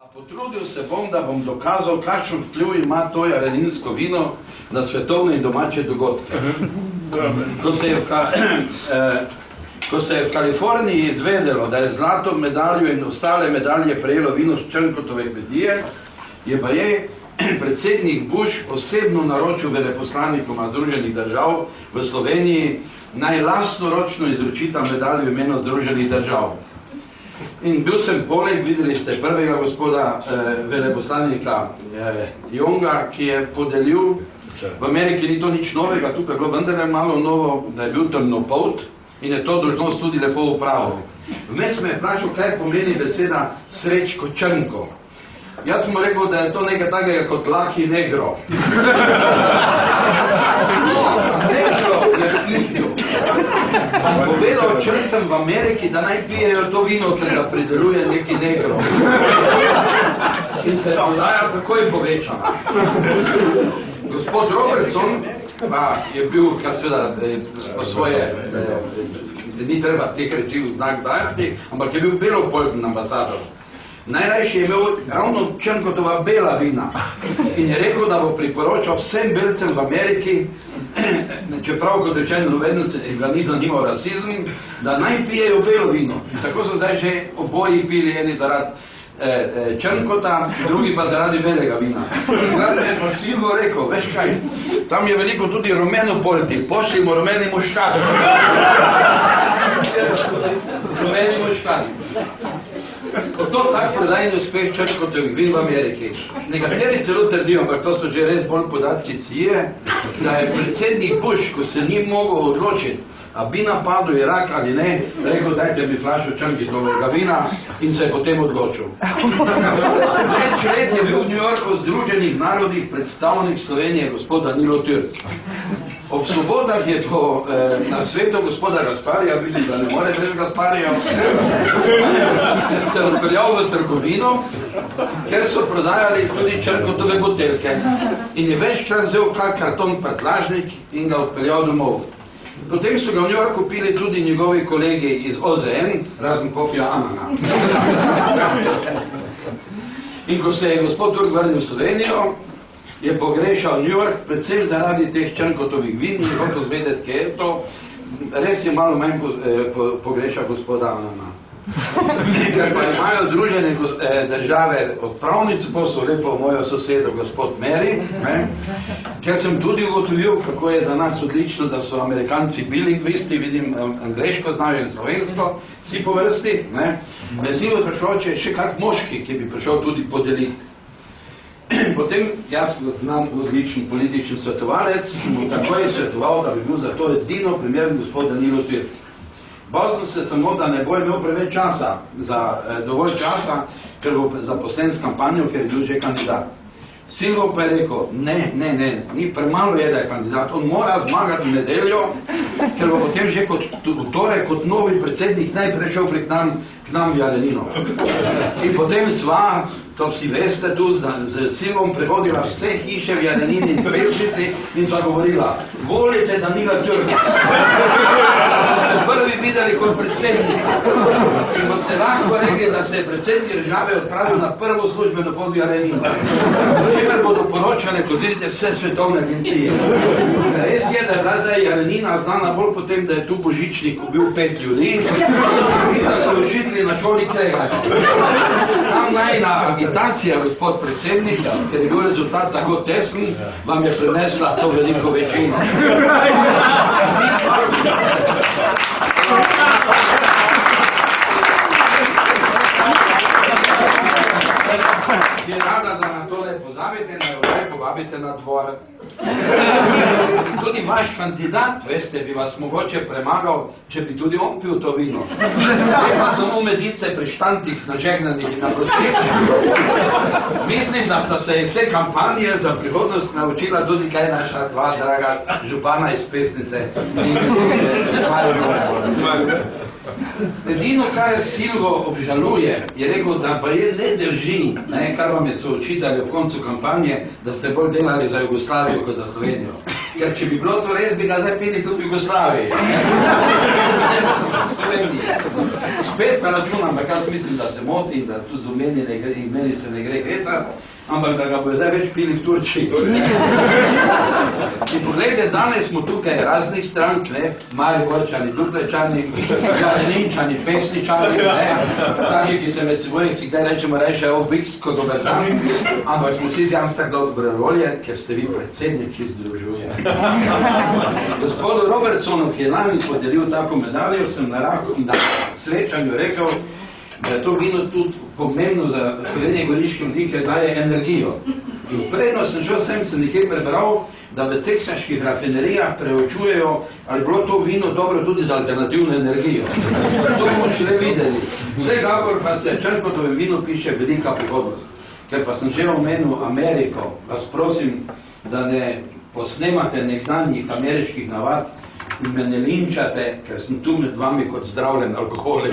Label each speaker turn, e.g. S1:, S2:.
S1: Potrudil se bom, da bom dokazal, kakšen vpliv ima to jareninsko vino na svetovne in domače dogodke. Ko se je v Kaliforniji izvedelo, da je zlato medaljo in ostale medalje prejelo vino s Črnkotove kmetije, je baje predsednik Bush osebno naročil veleposlanikom Združenih držav v Sloveniji, naj lastnoročno izročita medaljo v imenu Združenih držav. In bil sem poleg, videli ste prvega gospoda veleposlanika Jonga, ki je podelil, v Ameriki ni to nič novega, tukaj je bilo vendarle malo novo, da je bil temnopolt in je to dolžnost tudi lepo upravil. Vmes me je vprašal, kaj pomeni beseda Srečko Črnko. Jaz sem mu rekel, da je to nekaj takega kot Lucky Negro. Negro je slihnil. Povedal črncem v Ameriki, da naj pijejo to vino, ker ga prideluje neki negro. In se prodaja takoj povečana. Gospod Robertson pa je bil, kar seveda po svoje, ni treba teh reči v znak dajati, ampak je bil belopolten ambasador. Najrajši je imel ravno Črnkotova bela vina in je rekel, da bo priporočal vsem belcem v Ameriki, čeprav kot rečeno noveden se ga ni zanimal rasizm, da naj pijejo belo vino. Tako so zdaj že oboji pili, eni zaradi Črnkota, drugi pa zaradi belega vina. Takrat je pa Silvo rekel, veš kaj, tam je veliko tudi rumenopolti, pošljimo rumeni muškati. Rumeni muškati. To tak prodajni uspeh Črnkotovih vin v Ameriki. Nekateri celo trdijo, ampak to so že res bolj podatki CIA, da je predsednik Bush, ko se ni mogel odločiti, a bi napadel Irak ali ne, rekel, dajte mi flašo Črnkotovega vina in se je potem odločil. Več let je bil v New Yorku Združenih narodih predstavnik Slovenije, gospod Danilo Türk. Ob sobotah je to na svetu gospoda Gasparija, vidim, da ne more brez Gasparija, se odpeljal v trgovino, ker so prodajali tudi Črnkotove buteljke. In je večkrat vzel kak karton prtlažnik in ga odpeljal domov. Potem so ga v New Yorku pili tudi njegovi kolegi iz OZN, razen Kofija Anana. In ko se je gospod Turk vrnil v Slovenijo, je pogrešal New York, predvsem zaradi teh Črnkotovih vin, in hotel zvedeti, kje je to, res je malo manj pogrešal gospoda Anana. Ker pa imajo Združene države odpravnico posel lepo mojo sosedo, gospod Mary, ker sem tudi ugotovil, kako je za nas odlično, da so Amerikanci bilingvisti, vidim, angleško znajo in slovensko, vsi po vrsti, me si prišel, če je še kak moški, ki bi prišel tudi podeliti. Potem, jaz kot znam odličen politični svetovalec, mu takoj svetoval, da bi bil za to edino primeren gospod Danilo Türk. Bal sem se samo, da ne bo imel preveč časa, dovolj časa, ker bo zaposlen s kampanjo, ker je bil že kandidat. Silvo pa je rekel, ne, ni premalo je, da je kandidat, on mora zmagati v nedeljo, ker bo potem že v torek kot novi predsednik najprej šel k nam v Jarenino. In potem sva, to vsi veste tu, z Silvom prehodila vse hiše v Jarenini in Pesnici in sva govorila, volite Danila Türka. Boste prvi videli kot predsednik. In boste lahko rekli, da se je predsednik države odpravil na prvo službeno pot v Jarenino. O čemer bodo poročale, kot vidite, vse svetovne agencije. Res je, da je bila zdaj Jarenina znana bolj potem, da je tu Božičnik ubil 5 ljudi in da so učitelji na šoli kregali. Tam najna agitacija, gospod predsednik, ker je bil rezultat tako tesen, vam je prinesla to veliko večino. Bi rada, da na to ne pozabite, da povabite na dvor. Tudi vaš kandidat, veste, bi vas mogoče premagal, če bi tudi on pil to vino. Ne pa samo medice pri štantih, nažegnanih in na protestih. Mislim, da sta se iz te kampanje za prihodnost naučila tudi kaj naša dva draga župana iz Pesnice. Edino, kar Silvo obžaluje, je rekel, da pa je ne drži, kar vam je so očitali v koncu kampanje, da ste bolj delali za Jugoslavijo kot za Slovenijo. Ker če bi bilo to res, bi ga zdaj pili tudi v Jugoslaviji. Spet pa računam, ampak jaz mislim, da se moti, da tudi z meni se ne gre heca, ampak da ga bo zdaj več pili v Turčiji. In pogledajte, danes smo tukaj raznih strank, Mariborčani, Duplečani, Jareninčani, Pesničani, taki, ki se med seboj si kdaj rečemo reče obiks kot dober dan, ampak smo vsi danes tako dobre volje, ker ste vi predsednik, ki združuje. Gospodu Robertsonu, ki je lani podelil tako medaljo, sem na srečanju rekel, da je to vino tudi pomembno za Slovenije goriške ljudi, ker daje energijo. In predno sem šel sem nekaj prebral, da v teksaških rafinerijah preučujejo, ali bilo to vino dobro tudi za alternativno energijo. To bomo šele videli. Vsekakor pa se Črnkotovem vinu piše velika prihodnost. Ker pa sem že omenil Ameriko, vas prosim, da ne posnemate nekdanjih ameriških navad in me ne linčate, ker sem tu med vami kot zdravljen alkoholik.